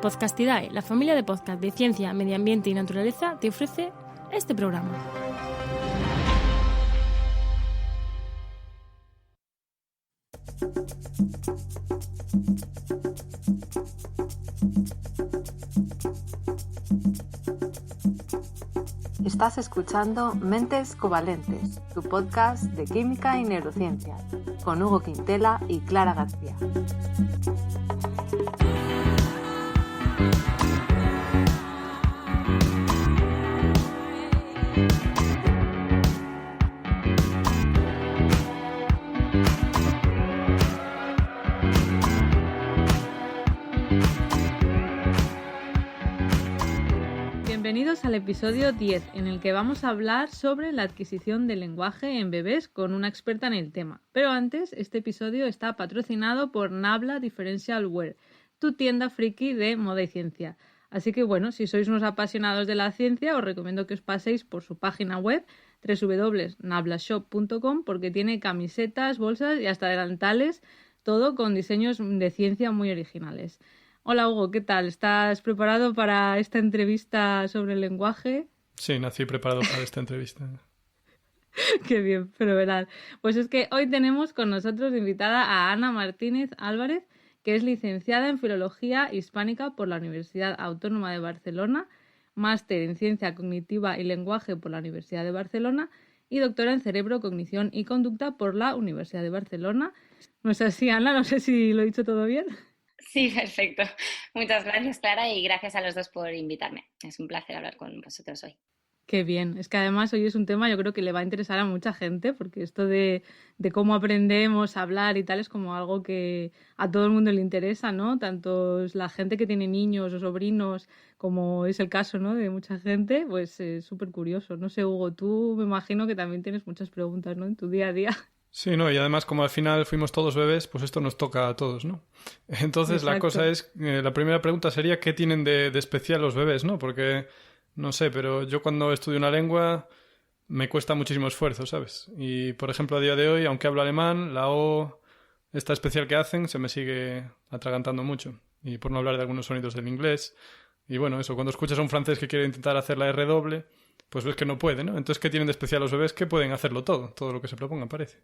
Podcastidae, la familia de podcast de ciencia, medio ambiente y naturaleza, te ofrece este programa. Estás escuchando Mentes Covalentes, tu podcast de química y neurociencia, con Hugo Quintela y Clara García. Bienvenidos al episodio 10, en el que vamos a hablar sobre la adquisición del lenguaje en bebés con una experta en el tema. Pero antes, este episodio está patrocinado por Nabla Differential Wear, tu tienda friki de moda y ciencia. Así que bueno, si sois unos apasionados de la ciencia, os recomiendo que os paséis por su página web www.nablashop.com porque tiene camisetas, bolsas y hasta delantales, todo con diseños de ciencia muy originales. Hola Hugo, ¿qué tal? ¿Estás preparado para esta entrevista sobre el lenguaje? Sí, nací preparado para esta entrevista. Qué bien, fenomenal. Pues es que hoy tenemos con nosotros invitada a Ana Martínez Álvarez, que es licenciada en Filología Hispánica por la Universidad Autónoma de Barcelona, máster en Ciencia Cognitiva y Lenguaje por la Universidad de Barcelona y doctora en Cerebro, Cognición y Conducta por la Universidad de Barcelona. ¿No es así, Ana? No sé si lo he dicho todo bien. Sí, perfecto. Muchas gracias, Clara, y gracias a los dos por invitarme. Es un placer hablar con vosotros hoy. Qué bien. Es que además hoy es un tema yo creo que le va a interesar a mucha gente porque esto de cómo aprendemos a hablar y tal es como algo que a todo el mundo le interesa, ¿no? Tanto la gente que tiene niños o sobrinos como es el caso, ¿no? De mucha gente, pues es súper curioso. No sé, Hugo, tú me imagino que también tienes muchas preguntas, ¿no? En tu día a día. Sí, no, y además como al final fuimos todos bebés, pues esto nos toca a todos, ¿no? Entonces Exacto. La cosa es, la primera pregunta sería ¿qué tienen de especial los bebés, no? Porque, no sé, pero yo cuando estudio una lengua me cuesta muchísimo esfuerzo, ¿sabes? Y, por ejemplo, a día de hoy, aunque hablo alemán, la O, esta especial que hacen, se me sigue atragantando mucho. Y por no hablar de algunos sonidos del inglés. Y bueno, eso, cuando escuchas a un francés que quiere intentar hacer la R doble, pues ves que no puede, ¿no? Entonces, ¿qué tienen de especial los bebés? Que pueden hacerlo todo lo que se propongan, parece.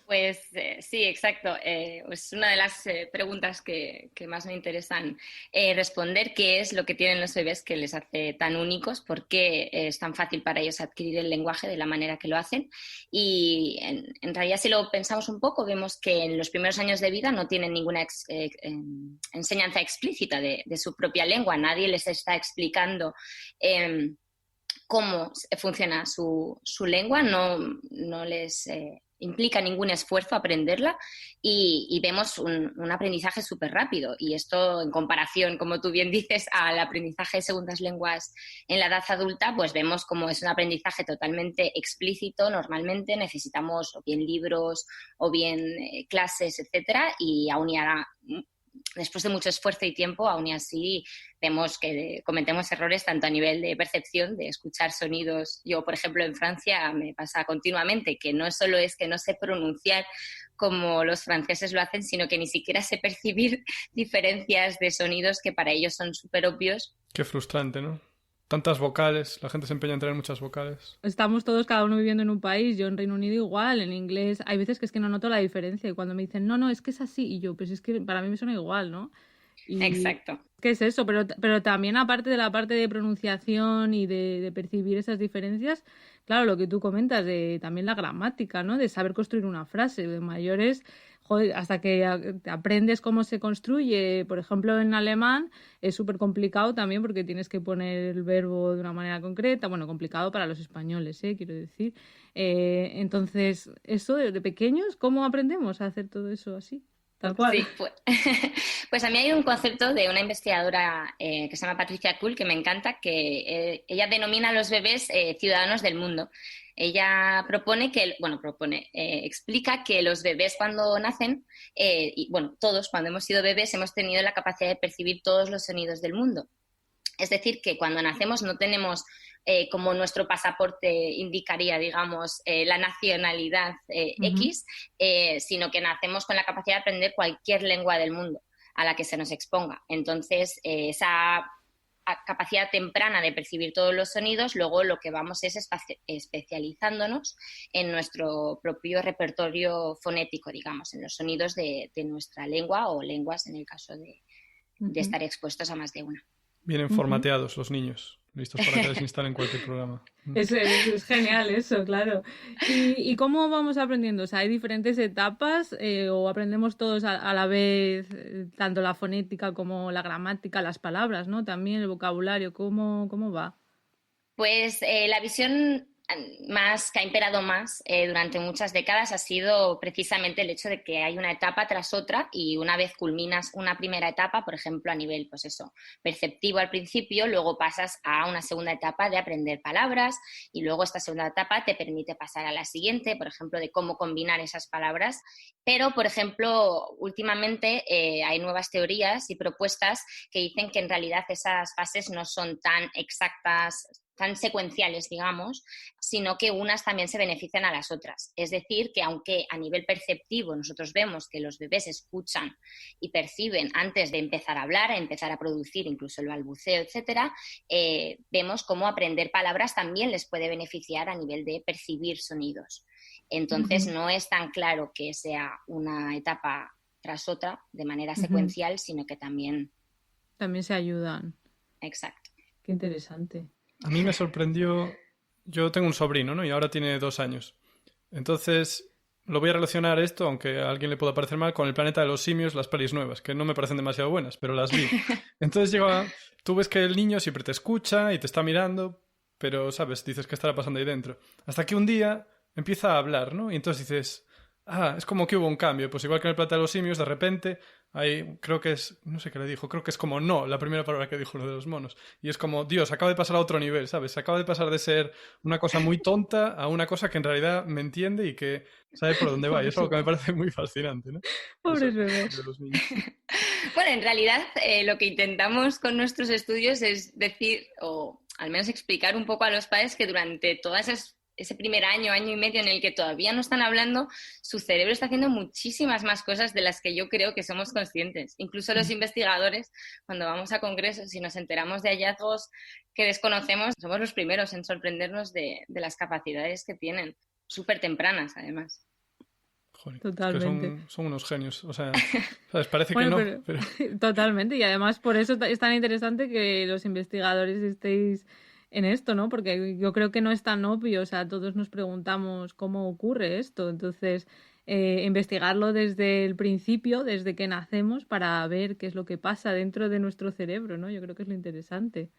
Pues sí, exacto. Es una de las preguntas que más me interesan responder, qué es lo que tienen los bebés que les hace tan únicos, por qué es tan fácil para ellos adquirir el lenguaje de la manera que lo hacen. Y en realidad, si lo pensamos un poco, vemos que en los primeros años de vida no tienen ninguna enseñanza explícita de su propia lengua. Nadie les está explicando cómo funciona su lengua, no les implica ningún esfuerzo aprenderla y vemos un aprendizaje súper rápido. Y esto en comparación, como tú bien dices, al aprendizaje de segundas lenguas en la edad adulta, pues vemos como es un aprendizaje totalmente explícito. Normalmente necesitamos o bien libros o bien clases, etcétera, y aún y ahora, después de mucho esfuerzo y tiempo, aún y así vemos que cometemos errores tanto a nivel de percepción, de escuchar sonidos. Yo, por ejemplo, en Francia me pasa continuamente que no solo es que no sé pronunciar como los franceses lo hacen, sino que ni siquiera sé percibir diferencias de sonidos que para ellos son súper obvios. Qué frustrante, ¿no? Tantas vocales, la gente se empeña en tener muchas vocales. Estamos todos cada uno viviendo en un país, yo en Reino Unido igual, en inglés hay veces que es que no noto la diferencia y cuando me dicen no, es que es así y yo, pues es que para mí me suena igual, ¿no? Y Exacto. ¿qué es eso? Pero también aparte de la parte de pronunciación y de percibir esas diferencias, claro, lo que tú comentas de también la gramática, ¿no? De saber construir una frase, de mayores, joder, hasta que aprendes cómo se construye, por ejemplo, en alemán es súper complicado también porque tienes que poner el verbo de una manera concreta, bueno, complicado para los españoles, quiero decir. Entonces, eso de pequeños, ¿cómo aprendemos a hacer todo eso así? Tal cual. Sí, pues a mí hay un concepto de una investigadora que se llama Patricia Kuhl que me encanta, que ella denomina a los bebés ciudadanos del mundo. Ella explica que los bebés cuando nacen, y bueno, todos cuando hemos sido bebés hemos tenido la capacidad de percibir todos los sonidos del mundo. Es decir, que cuando nacemos no tenemos como nuestro pasaporte indicaría, digamos, la nacionalidad X, sino que nacemos con la capacidad de aprender cualquier lengua del mundo. a la que se nos exponga. Entonces, esa capacidad temprana de percibir todos los sonidos, luego lo que vamos es especializándonos en nuestro propio repertorio fonético, digamos, en los sonidos de nuestra lengua o lenguas en el caso de estar expuestos a más de una. Vienen formateados los niños, listos para que les instalen cualquier programa. Es genial eso, claro. ¿Y cómo vamos aprendiendo? O sea, ¿hay diferentes etapas o aprendemos todos a la vez, tanto la fonética como la gramática, las palabras, ¿no? También el vocabulario, ¿cómo va? Pues la visión que ha imperado más durante muchas décadas ha sido precisamente el hecho de que hay una etapa tras otra y una vez culminas una primera etapa, por ejemplo, a nivel, pues eso, perceptivo al principio, luego pasas a una segunda etapa de aprender palabras y luego esta segunda etapa te permite pasar a la siguiente, por ejemplo, de cómo combinar esas palabras. Pero, por ejemplo, últimamente hay nuevas teorías y propuestas que dicen que en realidad esas fases no son tan exactas, tan secuenciales, digamos, sino que unas también se benefician a las otras. Es decir, que aunque a nivel perceptivo nosotros vemos que los bebés escuchan y perciben antes de empezar a hablar, a empezar a producir incluso el balbuceo, etcétera, vemos cómo aprender palabras también les puede beneficiar a nivel de percibir sonidos. Entonces, no es tan claro que sea una etapa tras otra de manera secuencial, sino que también se ayudan. Exacto. Qué interesante. A mí me sorprendió, yo tengo un sobrino, ¿no? Y ahora tiene 2 años. Entonces, lo voy a relacionar esto, aunque a alguien le pueda parecer mal, con El planeta de los simios, las pelis nuevas, que no me parecen demasiado buenas, pero las vi. Entonces tú ves que el niño siempre te escucha y te está mirando, pero, ¿sabes? Dices, ¿qué estará pasando ahí dentro? Hasta que un día empieza a hablar, ¿no? Y entonces dices, es como que hubo un cambio. Pues igual que en El planeta de los simios, de repente, creo que es, no sé qué le dijo, creo que es como no, la primera palabra que dijo lo de los monos. Y es como, Dios, acaba de pasar a otro nivel, ¿sabes? Acaba de pasar de ser una cosa muy tonta a una cosa que en realidad me entiende y que sabe por dónde va. Y es algo que me parece muy fascinante, ¿no? Pobres bebés. Bueno, en realidad lo que intentamos con nuestros estudios es decir, o al menos explicar un poco a los padres que durante todas ese primer año, año y medio en el que todavía no están hablando, su cerebro está haciendo muchísimas más cosas de las que yo creo que somos conscientes. Incluso los investigadores, cuando vamos a congresos y nos enteramos de hallazgos que desconocemos, somos los primeros en sorprendernos de las capacidades que tienen, súper tempranas además. Joder, totalmente. Es que son unos genios, o sea, ¿sabes? Parece bueno, que no, pero... Totalmente, y además por eso es tan interesante que los investigadores estéis en esto, ¿no? Porque yo creo que no es tan obvio, o sea, todos nos preguntamos cómo ocurre esto, entonces investigarlo desde el principio, desde que nacemos, para ver qué es lo que pasa dentro de nuestro cerebro, ¿no? Yo creo que es lo interesante.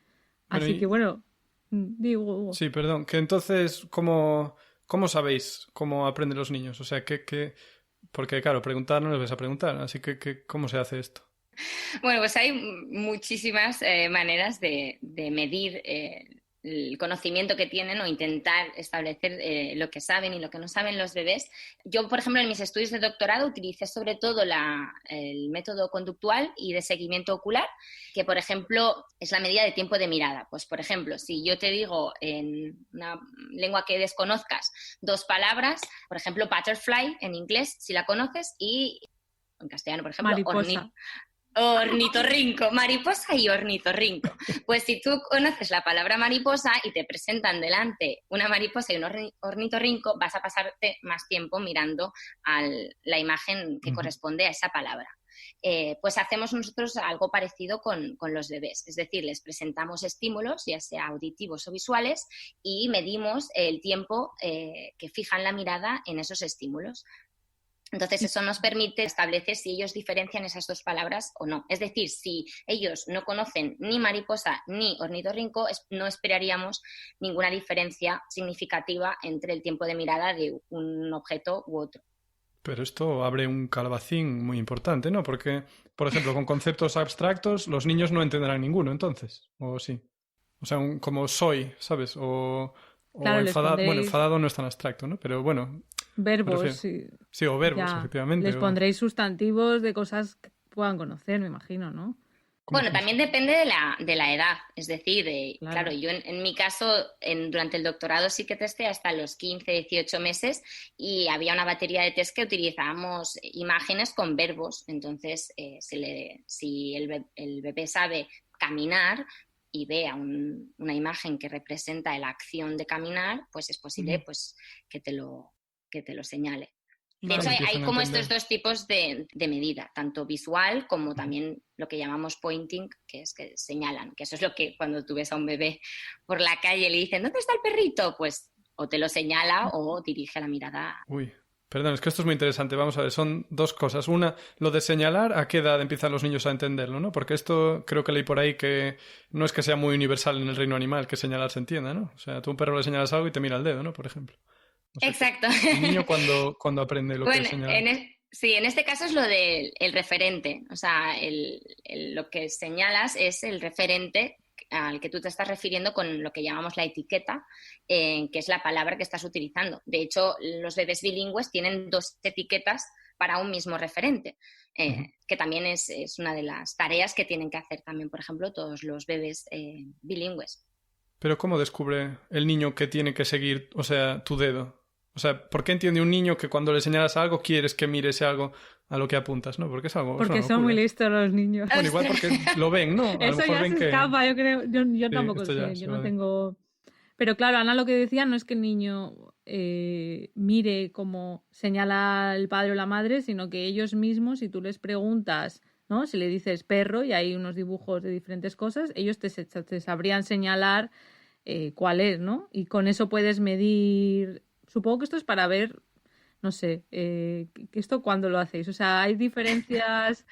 Así que bueno, digo, Hugo. Sí, perdón, que entonces, ¿cómo sabéis cómo aprenden los niños? O sea, porque claro, preguntar no les vais a preguntar, así que ¿cómo se hace esto? Bueno, pues hay muchísimas maneras de medir el conocimiento que tienen o intentar establecer lo que saben y lo que no saben los bebés. Yo, por ejemplo, en mis estudios de doctorado utilicé sobre todo el método conductual y de seguimiento ocular, que, por ejemplo, es la medida de tiempo de mirada. Pues, por ejemplo, si yo te digo en una lengua que desconozcas 2 palabras, por ejemplo, butterfly en inglés, si la conoces, y en castellano, por ejemplo, mariposa. Ornitorrinco, mariposa y ornitorrinco. Pues si tú conoces la palabra mariposa y te presentan delante una mariposa y un ornitorrinco, vas a pasarte más tiempo mirando la imagen que corresponde a esa palabra. Pues hacemos nosotros algo parecido con los bebés, es decir, les presentamos estímulos, ya sea auditivos o visuales, y medimos el tiempo que fijan la mirada en esos estímulos. Entonces, eso nos permite establecer si ellos diferencian esas 2 palabras o no. Es decir, si ellos no conocen ni mariposa ni ornitorrinco, no esperaríamos ninguna diferencia significativa entre el tiempo de mirada de un objeto u otro. Pero esto abre un calabacín muy importante, ¿no? Porque, por ejemplo, con conceptos abstractos, los niños no entenderán ninguno, entonces. ¿O sí? O sea, como soy, ¿sabes? O claro, enfadado. Bueno, enfadado no es tan abstracto, ¿no? Pero bueno... Verbos, sí. Sí, o verbos, ya. efectivamente. Les pondréis sustantivos de cosas que puedan conocer, me imagino, ¿no? Bueno, también depende de la edad. Es decir, claro, yo en mi caso, durante el doctorado sí que testé hasta los 15, 18 meses y había una batería de test que utilizábamos imágenes con verbos. Entonces, si el bebé sabe caminar y ve una imagen que representa la acción de caminar, pues es posible pues, que te lo señale. De hecho, hay como estos dos tipos de medida, tanto visual como también lo que llamamos pointing, que es que señalan, que eso es lo que cuando tú ves a un bebé por la calle y le dicen ¿dónde está el perrito? Pues o te lo señala o dirige la mirada. Uy, perdón, es que esto es muy interesante. Vamos a ver, son dos cosas. Una, lo de señalar, ¿a qué edad empiezan los niños a entenderlo, no? Porque esto creo que leí por ahí que no es que sea muy universal en el reino animal que señalar se entienda, ¿no? O sea, tú a un perro le señalas algo y te mira el dedo, ¿no? Por ejemplo. O sea, exacto. El niño cuando aprende lo que es señalar. Sí, en este caso es lo del referente. O sea, lo que señalas es el referente al que tú te estás refiriendo con lo que llamamos la etiqueta, que es la palabra que estás utilizando. De hecho, los bebés bilingües tienen 2 etiquetas para un mismo referente, que también es una de las tareas que tienen que hacer también, por ejemplo, todos los bebés bilingües. Pero ¿cómo descubre el niño que tiene que seguir, o sea, tu dedo? O sea, ¿por qué entiende un niño que cuando le señalas algo quieres que mire ese algo a lo que apuntas, ¿no? Porque es algo... Porque son muy listos los niños. Bueno, igual porque lo ven, ¿no? A eso lo mejor ya ven se escapa, yo creo. Yo tampoco sé, yo no tengo... Pero claro, Ana lo que decía no es que el niño mire cómo señala el padre o la madre, sino que ellos mismos, si tú les preguntas, ¿no? Si le dices perro y hay unos dibujos de diferentes cosas, ellos te sabrían señalar cuál es, ¿no? Y con eso puedes medir... Supongo que esto es para ver, no sé, ¿esto cuándo lo hacéis? O sea, ¿hay diferencias?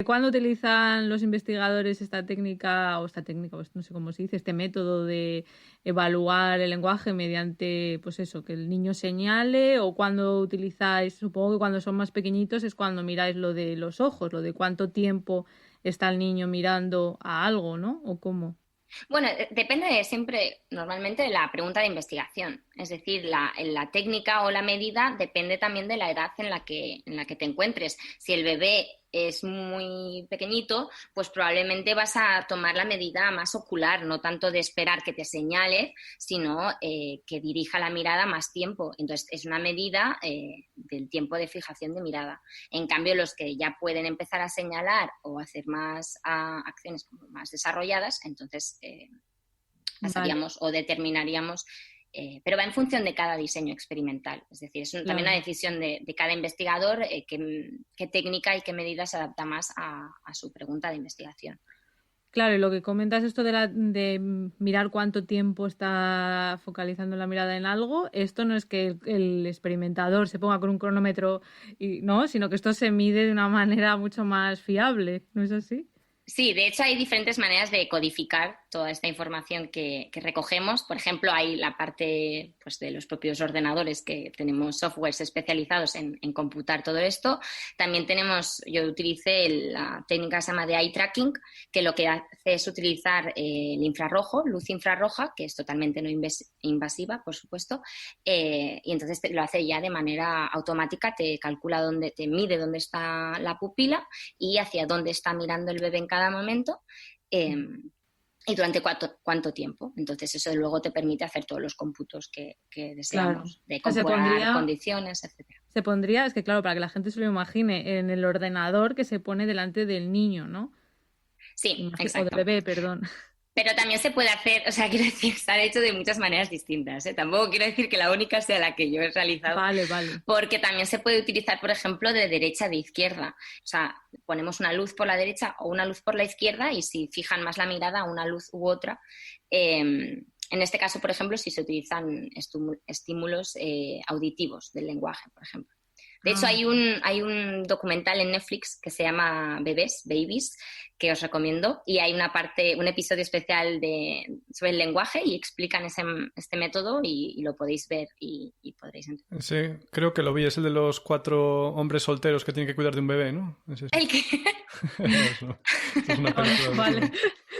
¿Cuándo utilizan los investigadores esta técnica, pues no sé cómo se dice, este método de evaluar el lenguaje mediante, pues eso, que el niño señale? ¿O cuando utilizáis, supongo que cuando son más pequeñitos es cuando miráis lo de los ojos, lo de cuánto tiempo está el niño mirando a algo, ¿no? ¿O cómo? Bueno, depende siempre, normalmente, de la pregunta de investigación. Es decir, la técnica o la medida depende también de la edad en la que te encuentres. Si el bebé es muy pequeñito, pues probablemente vas a tomar la medida más ocular, no tanto de esperar que te señale, sino que dirija la mirada más tiempo. Entonces, es una medida del tiempo de fijación de mirada. En cambio, los que ya pueden empezar a señalar o hacer más acciones como más desarrolladas, entonces pasaríamos o determinaríamos. Pero va en función de cada diseño experimental. Es decir, es también una decisión de cada investigador qué técnica y qué medida se adapta más a su pregunta de investigación. Claro, y lo que comentas esto de mirar cuánto tiempo está focalizando la mirada en algo, esto no es que el experimentador se ponga con un cronómetro, no, sino que esto se mide de una manera mucho más fiable, ¿no es así? Sí, de hecho hay diferentes maneras de codificar toda esta información que recogemos. Por ejemplo, hay la parte pues, de los propios ordenadores, que tenemos softwares especializados en computar todo esto. También yo utilicé la técnica que se llama de eye tracking, que lo que hace es utilizar el infrarrojo, luz infrarroja, que es totalmente no invasiva, por supuesto, y entonces lo hace ya de manera automática, te calcula te mide dónde está la pupila y hacia dónde está mirando el bebé en cada momento y durante cuánto tiempo. Entonces eso luego te permite hacer todos los cómputos que deseamos, claro, de computar condiciones, etcétera. Se pondría, es que claro, para que la gente se lo imagine, en el ordenador que se pone delante del niño, ¿no? Sí, exacto. O del bebé, perdón. Pero también se puede hacer, o sea, quiero decir, está hecho de muchas maneras distintas, ¿eh? Tampoco quiero decir que la única sea la que yo he realizado. Vale. Porque también se puede utilizar, por ejemplo, de derecha a de izquierda. O sea, ponemos una luz por la derecha o una luz por la izquierda y si fijan más la mirada a una luz u otra. En este caso, por ejemplo, si se utilizan estímulos auditivos del lenguaje, por ejemplo. De hecho, hay un documental en Netflix que se llama Babies, que os recomiendo, y hay un episodio especial sobre el lenguaje y explican este método y lo podéis ver y podréis entender. Sí, creo que lo vi, es el de los 4 hombres solteros que tienen que cuidar de un bebé, ¿no? ¿Es ¿El qué? Es una película. Vale.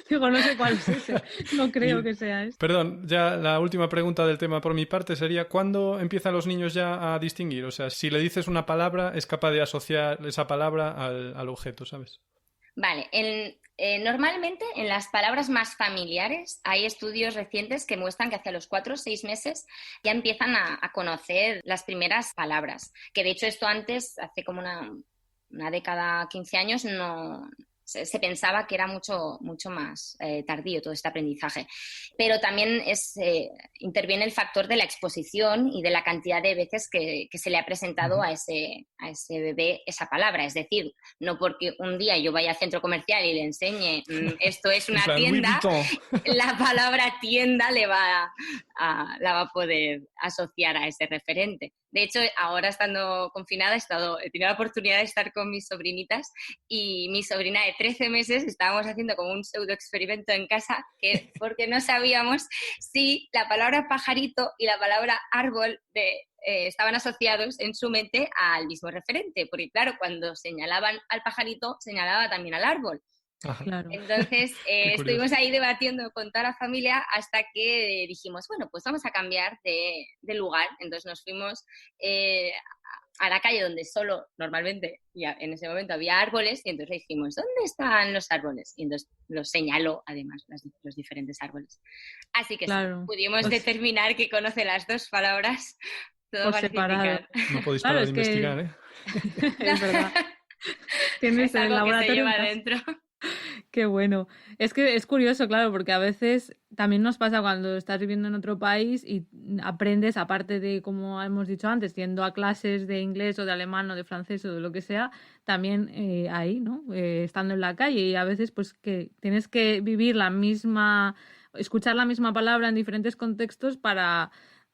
Digo, no sé cuál es ese. No creo que sea este. Perdón, ya la última pregunta del tema por mi parte sería, ¿cuándo empiezan los niños ya a distinguir? O sea, si le dices una palabra, es capaz de asociar esa palabra al objeto, ¿sabes? Vale, Normalmente en las palabras más familiares hay estudios recientes que muestran que hacia los 4 o 6 meses ya empiezan a conocer las primeras palabras. Que de hecho esto antes, hace como una década, 15 años, no se pensaba que era mucho más tardío todo este aprendizaje. Pero también interviene el factor de la exposición y de la cantidad de veces que se le ha presentado a ese bebé esa palabra. Es decir, no porque un día yo vaya al centro comercial y le enseñe esto es una tienda, la palabra tienda la va a poder asociar a ese referente. De hecho, ahora estando confinada he tenido la oportunidad de estar con mis sobrinitas y mi sobrina de 13 meses estábamos haciendo como un pseudo experimento en casa porque no sabíamos si la palabra pajarito y la palabra árbol estaban asociados en su mente al mismo referente, porque claro, cuando señalaban al pajarito, señalaba también al árbol. Claro. Entonces estuvimos ahí debatiendo con toda la familia hasta que dijimos, bueno, pues vamos a cambiar de lugar. Entonces nos fuimos a la calle donde solo normalmente ya en ese momento había árboles y entonces le dijimos, ¿dónde están los árboles? Y entonces los señaló además los diferentes árboles. Así que claro. sí, pudimos determinar que conoce las dos palabras, todo para separado. No podéis parar de investigar, ¿eh? Es verdad. Tienes es algo el laboratorio que se lleva adentro. Qué bueno. Es que es curioso, claro, porque a veces también nos pasa cuando estás viviendo en otro país y aprendes, aparte de, como hemos dicho antes, yendo a clases de inglés o de alemán o de francés o de lo que sea, también ahí, ¿no? Estando en la calle y a veces pues que tienes que vivir escuchar la misma palabra en diferentes contextos para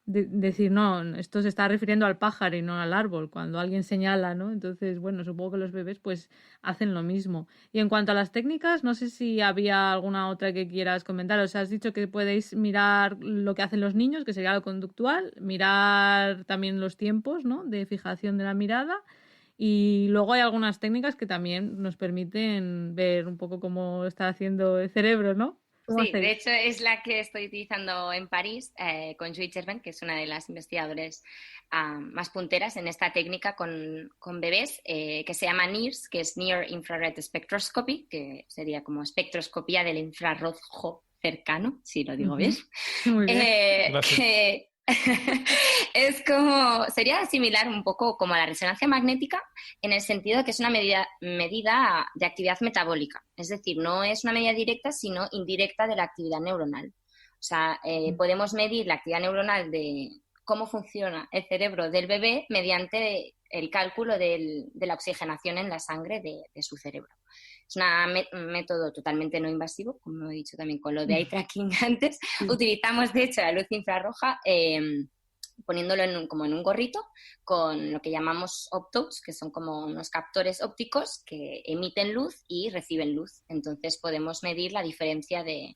decir, no, esto se está refiriendo al pájaro y no al árbol, cuando alguien señala, ¿no? Entonces, bueno, supongo que los bebés pues hacen lo mismo. Y en cuanto a las técnicas, no sé si había alguna otra que quieras comentar. O sea, has dicho que podéis mirar lo que hacen los niños, que sería lo conductual, mirar también los tiempos, ¿no? De fijación de la mirada. Y luego hay algunas técnicas que también nos permiten ver un poco cómo está haciendo el cerebro, ¿no? Sí, de hecho es la que estoy utilizando en París con Julie Germain, que es una de las investigadoras más punteras en esta técnica con bebés, que se llama NIRS, que es Near Infrared Spectroscopy, que sería como espectroscopía del infrarrojo cercano, si lo digo bien. Muy bien. Sería similar un poco como a la resonancia magnética en el sentido de que es una medida de actividad metabólica. Es decir, no es una medida directa, sino indirecta de la actividad neuronal. O sea, podemos medir la actividad neuronal de cómo funciona el cerebro del bebé mediante el cálculo de la oxigenación en la sangre de su cerebro. Es un método totalmente no invasivo, como he dicho también con lo de eye tracking antes. Utilizamos, de hecho, la luz infrarroja poniéndolo como en un gorrito con lo que llamamos optodes, que son como unos captores ópticos que emiten luz y reciben luz. Entonces podemos medir la diferencia de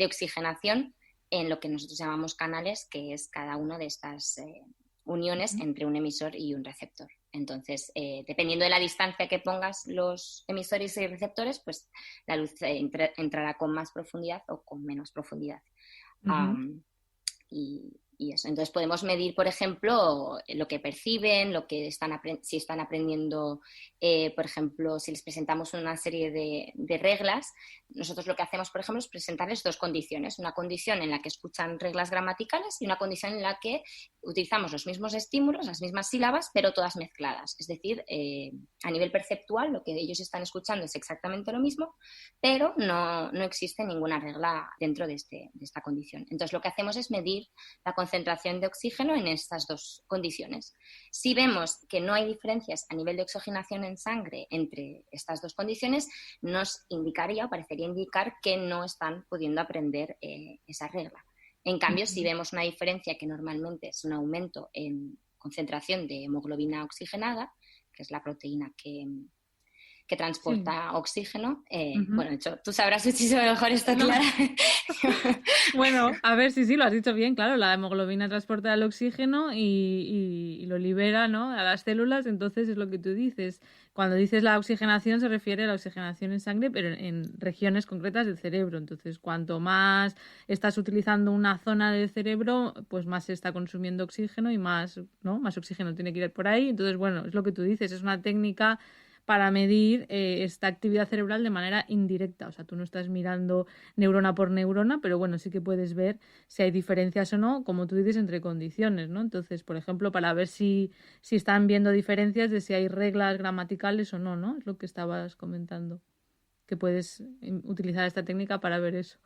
oxigenación en lo que nosotros llamamos canales, que es cada una de estas uniones entre un emisor y un receptor. Entonces, dependiendo de la distancia que pongas los emisores y receptores, pues la luz entrará con más profundidad o con menos profundidad. Y eso. Entonces podemos medir, por ejemplo, lo que perciben, si están aprendiendo, por ejemplo, si les presentamos una serie de reglas. Nosotros lo que hacemos, por ejemplo, es presentarles dos condiciones. Una condición en la que escuchan reglas gramaticales y una condición en la que utilizamos los mismos estímulos, las mismas sílabas, pero todas mezcladas. Es decir, a nivel perceptual, lo que ellos están escuchando es exactamente lo mismo, pero no existe ninguna regla dentro de esta condición. Entonces lo que hacemos es medir la concentración de oxígeno en estas dos condiciones. Si vemos que no hay diferencias a nivel de oxigenación en sangre entre estas dos condiciones, nos indicaría o parecería indicar que no están pudiendo aprender esa regla. En cambio, si vemos una diferencia que normalmente es un aumento en concentración de hemoglobina oxigenada, que es la proteína que transporta oxígeno. Bueno, de hecho, tú sabrás muchísimo mejor esto, Clara. Bueno, a ver, sí, lo has dicho bien, claro, la hemoglobina transporta el oxígeno y lo libera, ¿no?, a las células. Entonces es lo que tú dices. Cuando dices la oxigenación se refiere a la oxigenación en sangre, pero en regiones concretas del cerebro. Entonces, cuanto más estás utilizando una zona del cerebro, pues más se está consumiendo oxígeno y más, ¿no?, más oxígeno tiene que ir por ahí. Entonces, bueno, es lo que tú dices, es una técnica para medir esta actividad cerebral de manera indirecta. O sea, tú no estás mirando neurona por neurona, pero bueno, sí que puedes ver si hay diferencias o no, como tú dices, entre condiciones, ¿no? Entonces, por ejemplo, para ver si están viendo diferencias de si hay reglas gramaticales o no, ¿no? Es lo que estabas comentando, que puedes utilizar esta técnica para ver eso.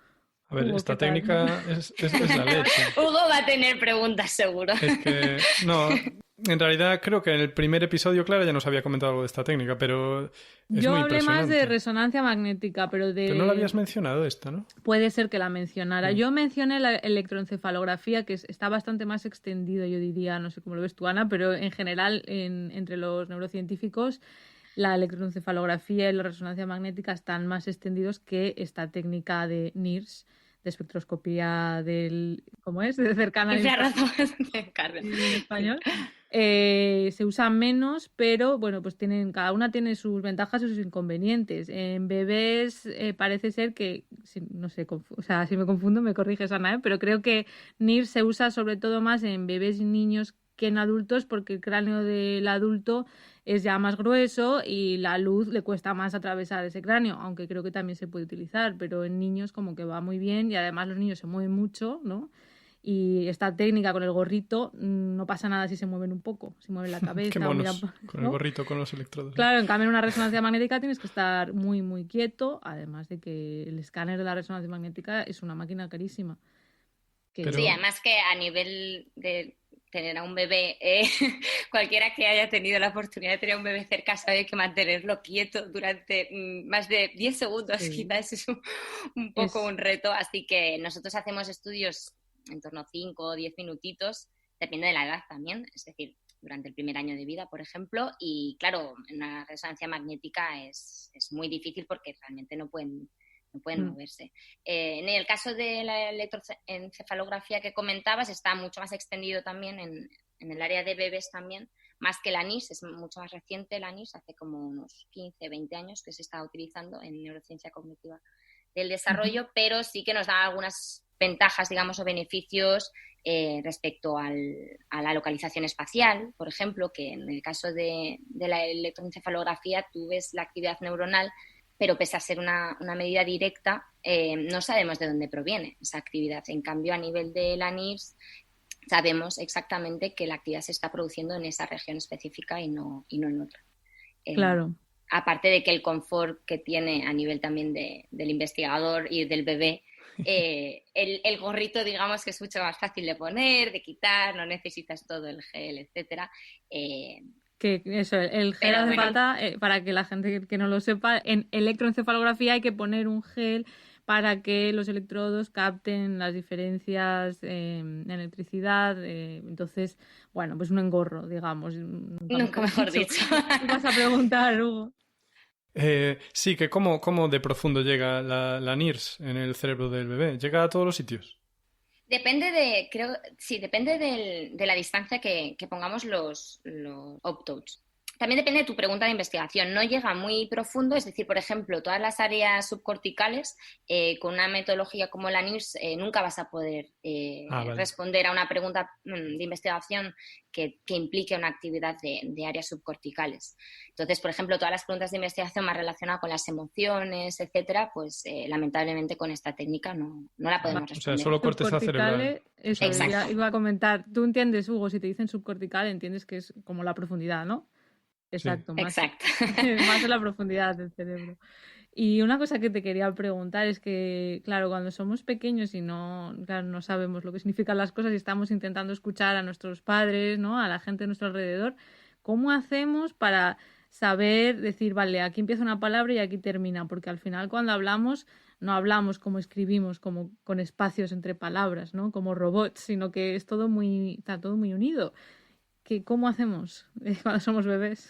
A ver, esta técnica es la leche. Hugo va a tener preguntas seguro. Es que, no, en realidad creo que en el primer episodio Clara ya nos había comentado algo de esta técnica, pero es yo muy hablé más de impresionante. resonancia magnética, pero de... Pero no la habías mencionado esta, ¿no? Puede ser que la mencionara. Sí. Yo mencioné la electroencefalografía, que está bastante más extendido, yo diría, no sé cómo lo ves tú, Ana, pero en general entre los neurocientíficos la electroencefalografía y la resonancia magnética están más extendidos que esta técnica de NIRS, de espectroscopía del... ¿Cómo es? De cercana en español. Se usa menos, pero bueno, pues cada una tiene sus ventajas y sus inconvenientes. En bebés parece ser que, no sé, o sea, si me confundo me corriges, Ana, pero creo que NIRS se usa sobre todo más en bebés y niños que en adultos, porque el cráneo del adulto es ya más grueso y la luz le cuesta más atravesar ese cráneo, aunque creo que también se puede utilizar, pero en niños como que va muy bien y además los niños se mueven mucho, ¿no? Y esta técnica con el gorrito no pasa nada si se mueven un poco, si mueven la cabeza. Qué monos, con el gorrito, con los electrodos. Claro, en cambio en una resonancia magnética tienes que estar muy, muy quieto, además de que el escáner de la resonancia magnética es una máquina carísima. Sí, además que a nivel de tener a un bebé, cualquiera que haya tenido la oportunidad de tener a un bebé cerca sabe que mantenerlo quieto durante más de 10 segundos quizás es un poco un reto, así que nosotros hacemos estudios en torno a 5 o 10 minutitos, depende de la edad también, es decir, durante el primer año de vida, por ejemplo, y claro, en una resonancia magnética es muy difícil porque realmente no pueden moverse. En el caso de la electroencefalografía que comentabas, está mucho más extendido también en el área de bebés también, más que la NIRS, es mucho más reciente la NIRS, hace como unos 15, 20 años que se está utilizando en neurociencia cognitiva del desarrollo, pero sí que nos da algunas ventajas, digamos, o beneficios respecto a la localización espacial, por ejemplo, que en el caso de la electroencefalografía tú ves la actividad neuronal, pero pese a ser una medida directa, no sabemos de dónde proviene esa actividad. En cambio, a nivel de la NIRS, sabemos exactamente que la actividad se está produciendo en esa región específica y no en otra. Claro. Aparte de que el confort que tiene a nivel también del investigador y del bebé, el gorrito, digamos, que es mucho más fácil de poner, de quitar, no necesitas todo el gel, etcétera. Que eso, el gel hace falta, para que la gente que no lo sepa, en electroencefalografía hay que poner un gel para que los electrodos capten las diferencias en electricidad. Entonces, bueno, pues un engorro, digamos. Nunca mejor dicho. ¿Qué vas a preguntar, Hugo? Sí, que cómo de profundo llega la NIRS en el cerebro del bebé. ¿Llega a todos los sitios? Depende de la distancia que pongamos los opt-outs. También depende de tu pregunta de investigación. No llega muy profundo, es decir, por ejemplo, todas las áreas subcorticales, con una metodología como la NIRS, nunca vas a poder responder a una pregunta de investigación que implique una actividad de áreas subcorticales. Entonces, por ejemplo, todas las preguntas de investigación más relacionadas con las emociones, etcétera, pues lamentablemente con esta técnica no la podemos responder. O sea, solo corteza cerebral. Eso, iba a comentar. Tú entiendes, Hugo, si te dicen subcortical, entiendes que es como la profundidad, ¿no? Exacto, sí. Más en la profundidad del cerebro. Y una cosa que te quería preguntar es que, claro, cuando somos pequeños y no sabemos lo que significan las cosas y estamos intentando escuchar a nuestros padres, ¿no? A la gente de nuestro alrededor, ¿cómo hacemos para saber decir, vale, aquí empieza una palabra y aquí termina? Porque al final cuando hablamos, no hablamos como escribimos, como con espacios entre palabras, ¿no? Como robots, sino que está todo muy unido. ¿Cómo hacemos cuando somos bebés?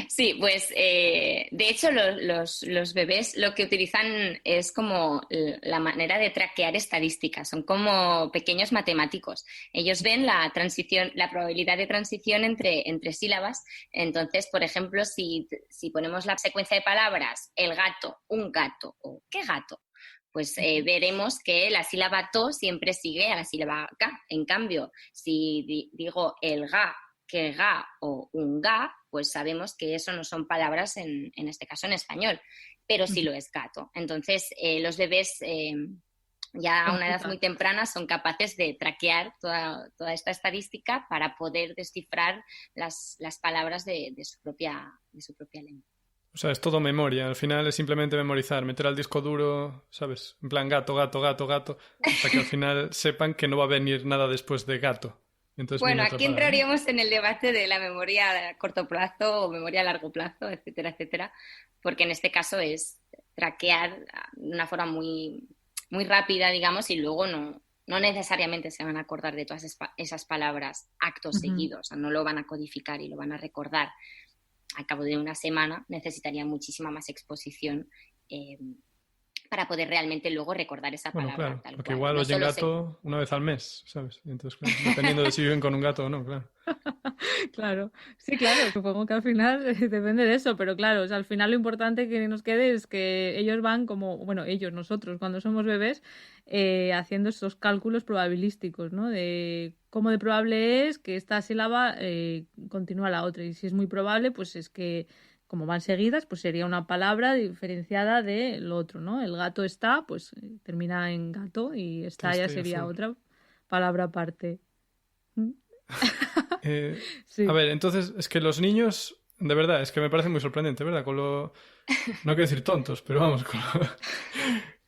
Sí, pues de hecho los bebés lo que utilizan es como la manera de traquear estadísticas, son como pequeños matemáticos. Ellos ven la probabilidad de transición entre sílabas. Entonces, por ejemplo, si ponemos la secuencia de palabras, el gato, un gato o qué gato, pues veremos que la sílaba to siempre sigue a la sílaba ga. En cambio, si digo el ga, que ga o un ga, pues sabemos que eso no son palabras en este caso en español, pero sí lo es gato. Entonces, los bebés ya a una edad muy temprana son capaces de traquear toda esta estadística para poder descifrar las palabras de su propia lengua. O sea, es todo memoria. Al final es simplemente memorizar, meter al disco duro, ¿sabes? En plan gato, gato, gato, gato, hasta que al final sepan que no va a venir nada después de gato. Entonces, bueno, aquí entraríamos en el debate de la memoria a corto plazo o memoria a largo plazo, etcétera, etcétera, porque en este caso es traquear de una forma muy, muy rápida, digamos, y luego no necesariamente se van a acordar de todas esas palabras actos seguidos, o sea, no lo van a codificar y lo van a recordar. Al cabo de una semana necesitaría muchísima más exposición para poder realmente luego recordar esa palabra. Claro, tal porque cual. igual oyen gato una vez al mes, ¿sabes? Entonces, claro, dependiendo de si viven con un gato o no, claro. Claro, sí, claro, supongo que al final depende de eso, pero claro, o sea, al final lo importante que nos quede es que ellos van como, bueno, nosotros cuando somos bebés, haciendo esos cálculos probabilísticos, ¿no? De cómo de probable es que esta sílaba continúa la otra, y si es muy probable, pues es que como van seguidas, pues sería una palabra diferenciada del otro, ¿no? El gato está, pues termina en gato y está ya sería otra palabra aparte. Sí. A ver, entonces es que los niños, de verdad, es que me parece muy sorprendente, ¿verdad? No quiero decir tontos, pero vamos,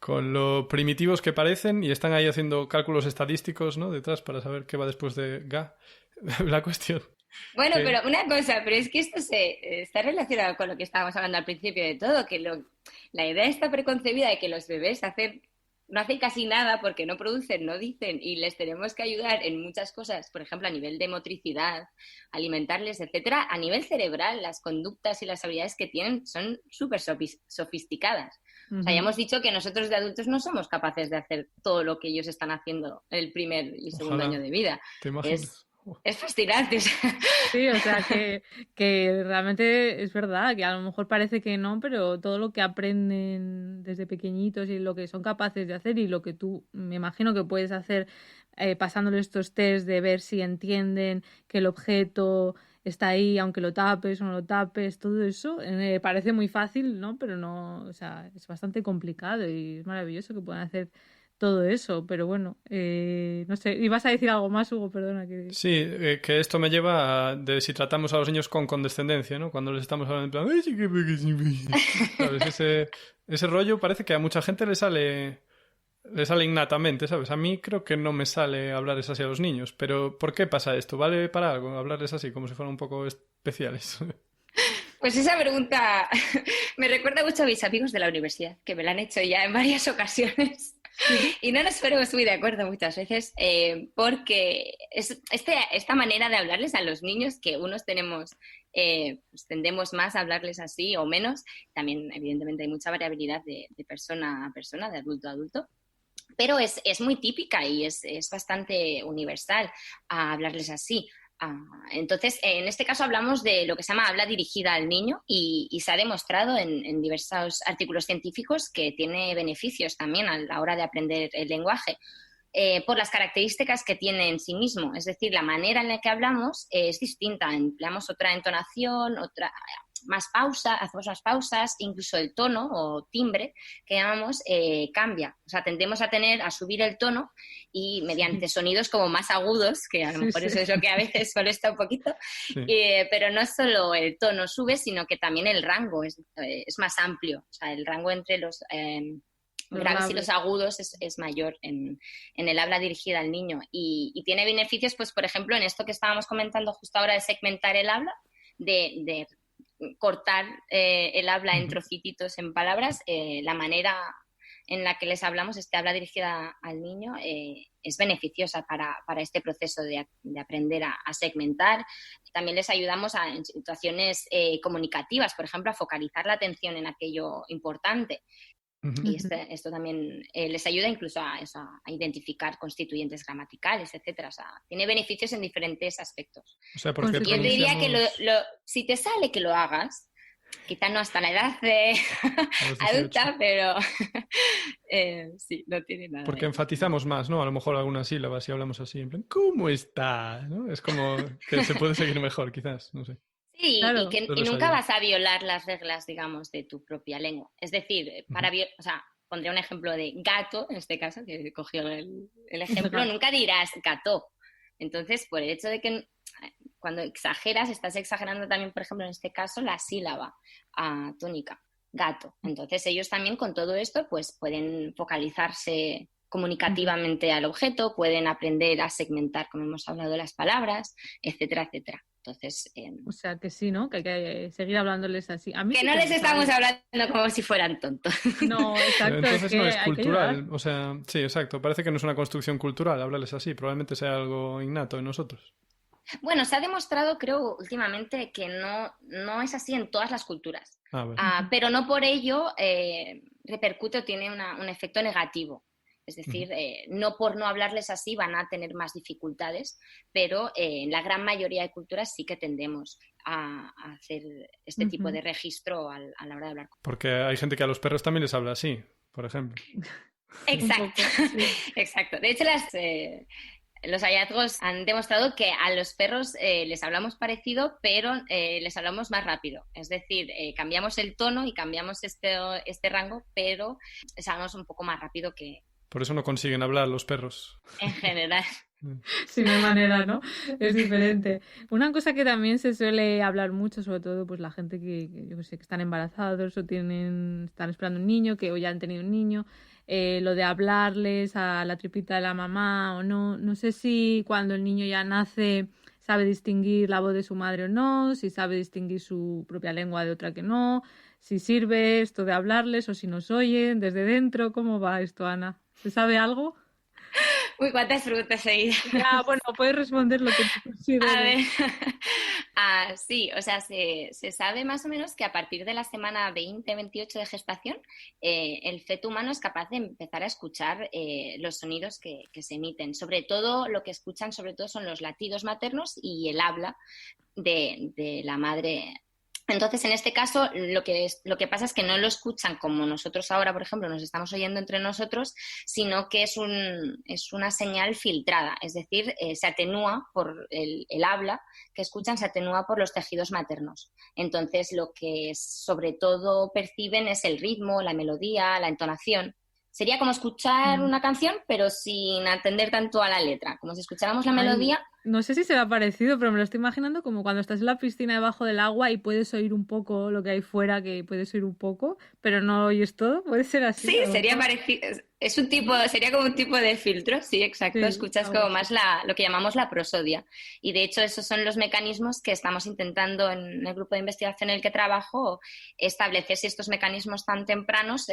con lo primitivos que parecen y están ahí haciendo cálculos estadísticos, ¿no? Detrás para saber qué va después de ga. La cuestión. Bueno, pero una cosa, pero es que esto está relacionado con lo que estábamos hablando al principio de todo, que la idea está preconcebida de que los bebés no hacen casi nada porque no producen, no dicen, y les tenemos que ayudar en muchas cosas, por ejemplo, a nivel de motricidad, alimentarles, etcétera. A nivel cerebral, las conductas y las habilidades que tienen son súper sofisticadas. O sea, ya hemos dicho que nosotros de adultos no somos capaces de hacer todo lo que ellos están haciendo el primer y segundo año de vida. ¿Te imaginas? Es fascinante. Sí, o sea, que realmente es verdad, que a lo mejor parece que no, pero todo lo que aprenden desde pequeñitos y lo que son capaces de hacer y lo que tú, me imagino que puedes hacer pasándole estos test de ver si entienden que el objeto está ahí, aunque lo tapes o no lo tapes, todo eso parece muy fácil, ¿no? Pero no, o sea, es bastante complicado y es maravilloso que puedan hacer todo eso, pero bueno, no sé, ibas a decir algo más, Hugo, perdona. Sí, que esto me lleva de si tratamos a los niños con condescendencia, ¿no? Cuando les estamos hablando en plan, ¿sabes? Ese rollo parece que a mucha gente le sale innatamente, ¿sabes? A mí creo que no me sale hablarles así a los niños, pero ¿por qué pasa esto? ¿Vale para algo hablarles así, como si fueran un poco especiales? Pues esa pregunta me recuerda mucho a mis amigos de la universidad, que me la han hecho ya en varias ocasiones. Y no nos ponemos muy de acuerdo muchas veces porque esta manera de hablarles a los niños, que unos pues tendemos más a hablarles así o menos, también evidentemente hay mucha variabilidad de persona a persona, de adulto a adulto, pero es muy típica y es bastante universal a hablarles así. Entonces, en este caso hablamos de lo que se llama habla dirigida al niño y se ha demostrado en diversos artículos científicos que tiene beneficios también a la hora de aprender el lenguaje por las características que tiene en sí mismo. Es decir, la manera en la que hablamos es distinta, empleamos otra entonación, hacemos más pausas, incluso el tono o timbre que llamamos cambia. O sea, tendemos a subir el tono y mediante sonidos como más agudos, que a lo mejor eso es lo que a veces molesta un poquito, pero no solo el tono sube, sino que también el rango es más amplio. O sea, el rango entre los graves y los agudos es mayor en el habla dirigida al niño y tiene beneficios, pues por ejemplo, en esto que estábamos comentando justo ahora de segmentar el habla, de cortar el habla en trocititos, en palabras, la manera en la que les hablamos, habla dirigida al niño, es beneficiosa para este proceso de aprender a segmentar. También les ayudamos en situaciones comunicativas, por ejemplo, a focalizar la atención en aquello importante. Y esto también les ayuda incluso a identificar constituyentes gramaticales, etcétera. O sea, tiene beneficios en diferentes aspectos. O sea, porque yo diría que si te sale que lo hagas, quizá no hasta la edad adulta, pero sí, no tiene nada. Porque enfatizamos más, ¿no? A lo mejor algunas sílabas y hablamos así, en plan, ¿cómo está? ¿No? Es como que se puede seguir mejor, quizás, no sé. Sí, Claro. y nunca vas a violar las reglas, digamos, de tu propia lengua. Es decir, pondré un ejemplo de gato, en este caso, que cogió el ejemplo, nunca dirás gato. Entonces, por el hecho de que cuando exageras, estás exagerando también, por ejemplo, en este caso, la sílaba tónica, gato. Entonces, ellos también con todo esto, pues pueden focalizarse comunicativamente al objeto, pueden aprender a segmentar, como hemos hablado, las palabras, etcétera, etcétera. Entonces, O sea, que sí, ¿no? Que hay que seguir hablándoles así. A mí que sí no que les me estamos sale. hablando como si fueran tontos. No, exacto. Entonces es que no es hay que ayudar. cultural. O sea, sí, exacto. Parece que no es una construcción cultural hablarles así. Probablemente sea algo innato en nosotros. Bueno, se ha demostrado, creo, últimamente que no es así en todas las culturas. Bueno. Pero no por ello repercute o tiene un efecto negativo. Es decir, no por no hablarles así van a tener más dificultades, pero en la gran mayoría de culturas sí que tendemos a hacer este tipo de registro a la hora de hablar. Porque hay gente que a los perros también les habla así, por ejemplo. Exacto, exacto. De hecho, los hallazgos han demostrado que a los perros les hablamos parecido, pero les hablamos más rápido. Es decir, cambiamos el tono y cambiamos este rango, pero les hablamos un poco más rápido que... Por eso no consiguen hablar los perros. En general. Sí, no hay manera, ¿no? Es diferente. Una cosa que también se suele hablar mucho, sobre todo pues la gente que yo sé, que están embarazados o están esperando un niño, que o ya han tenido un niño, lo de hablarles a la tripita de la mamá o no. No sé si cuando el niño ya nace sabe distinguir la voz de su madre o no, si sabe distinguir su propia lengua de otra que no, si sirve esto de hablarles o si nos oyen desde dentro. ¿Cómo va esto, Ana? ¿Se sabe algo? Uy, cuántas preguntas seguidas. Ya, bueno, puedes responder lo que tú consideres. A ver, sí, o sea, se sabe más o menos que a partir de la semana 20-28 de gestación, el feto humano es capaz de empezar a escuchar los sonidos que se emiten. Sobre todo, lo que escuchan sobre todo son los latidos maternos y el habla de la madre. Entonces, en este caso, lo que pasa es que no lo escuchan como nosotros ahora, por ejemplo, nos estamos oyendo entre nosotros, sino que es una señal filtrada, es decir, se atenúa por el habla que escuchan, se atenúa por los tejidos maternos. Entonces, lo que sobre todo perciben es el ritmo, la melodía, la entonación. Sería como escuchar una canción, pero sin atender tanto a la letra, como si escucháramos la melodía. No sé si será parecido, pero me lo estoy imaginando como cuando estás en la piscina debajo del agua y puedes oír un poco lo que hay fuera, que puedes oír un poco, pero no oyes todo. ¿Puede ser así? Sí, sería parecido. Sería como un tipo de filtro, sí, exacto. Sí, escuchas como más lo que llamamos la prosodia. Y de hecho, esos son los mecanismos que estamos intentando en el grupo de investigación en el que trabajo establecer si estos mecanismos tan tempranos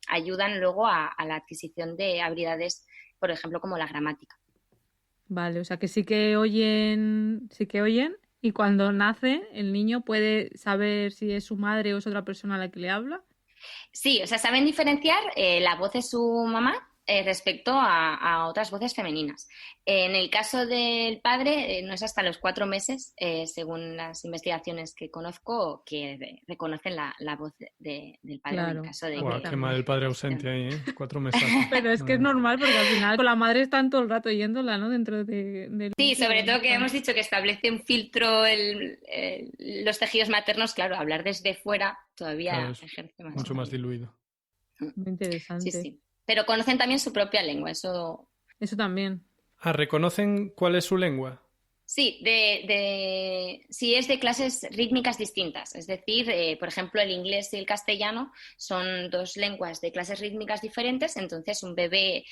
ayudan luego a la adquisición de habilidades, por ejemplo, como la gramática. Vale, o sea que sí que oyen, y cuando nace el niño puede saber si es su madre o es otra persona a la que le habla. Sí, o sea, saben diferenciar la voz de su mamá respecto a otras voces femeninas. En el caso del padre, no es hasta los 4 meses, según las investigaciones que conozco, que reconocen la voz del padre. Claro. En el caso de Qué mal el padre ausente ahí, ¿eh? 4 meses. Pero es que es normal porque al final con la madre están todo el rato oyéndola, ¿no? Dentro del... Sí, sobre todo que hemos dicho que establece un filtro los tejidos maternos, claro, hablar desde fuera todavía ejerce más. Mucho más diluido. Muy interesante. Sí, sí. Pero conocen también su propia lengua, eso también. ¿Reconocen cuál es su lengua? Sí, sí, es de clases rítmicas distintas. Es decir, por ejemplo, el inglés y el castellano son 2 lenguas de clases rítmicas diferentes. Entonces, un bebé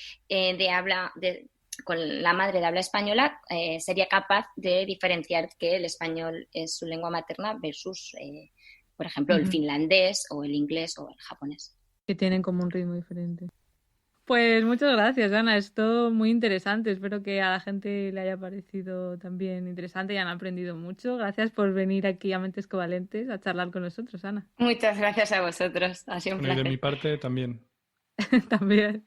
con la madre de habla española sería capaz de diferenciar que el español es su lengua materna versus, por ejemplo, el finlandés o el inglés o el japonés. Que tienen como un ritmo diferente. Pues muchas gracias, Ana. Es todo muy interesante. Espero que a la gente le haya parecido también interesante y han aprendido mucho. Gracias por venir aquí a Mentes Covalentes a charlar con nosotros, Ana. Muchas gracias a vosotros. Ha sido un placer. Y de mi parte también. También.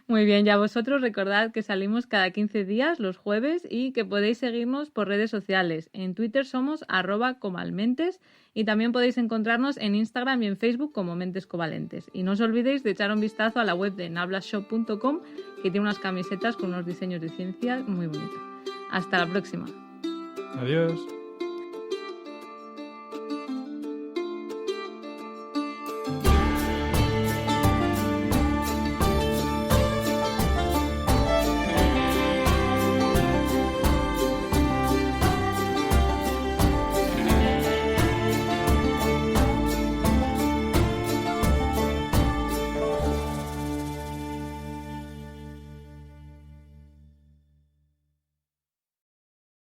Muy bien, ya vosotros recordad que salimos cada 15 días los jueves y que podéis seguirnos por redes sociales. En Twitter somos @comalmentes y también podéis encontrarnos en Instagram y en Facebook como Mentes Covalentes. Y no os olvidéis de echar un vistazo a la web de nablashop.com, que tiene unas camisetas con unos diseños de ciencia muy bonitos. Hasta la próxima. Adiós.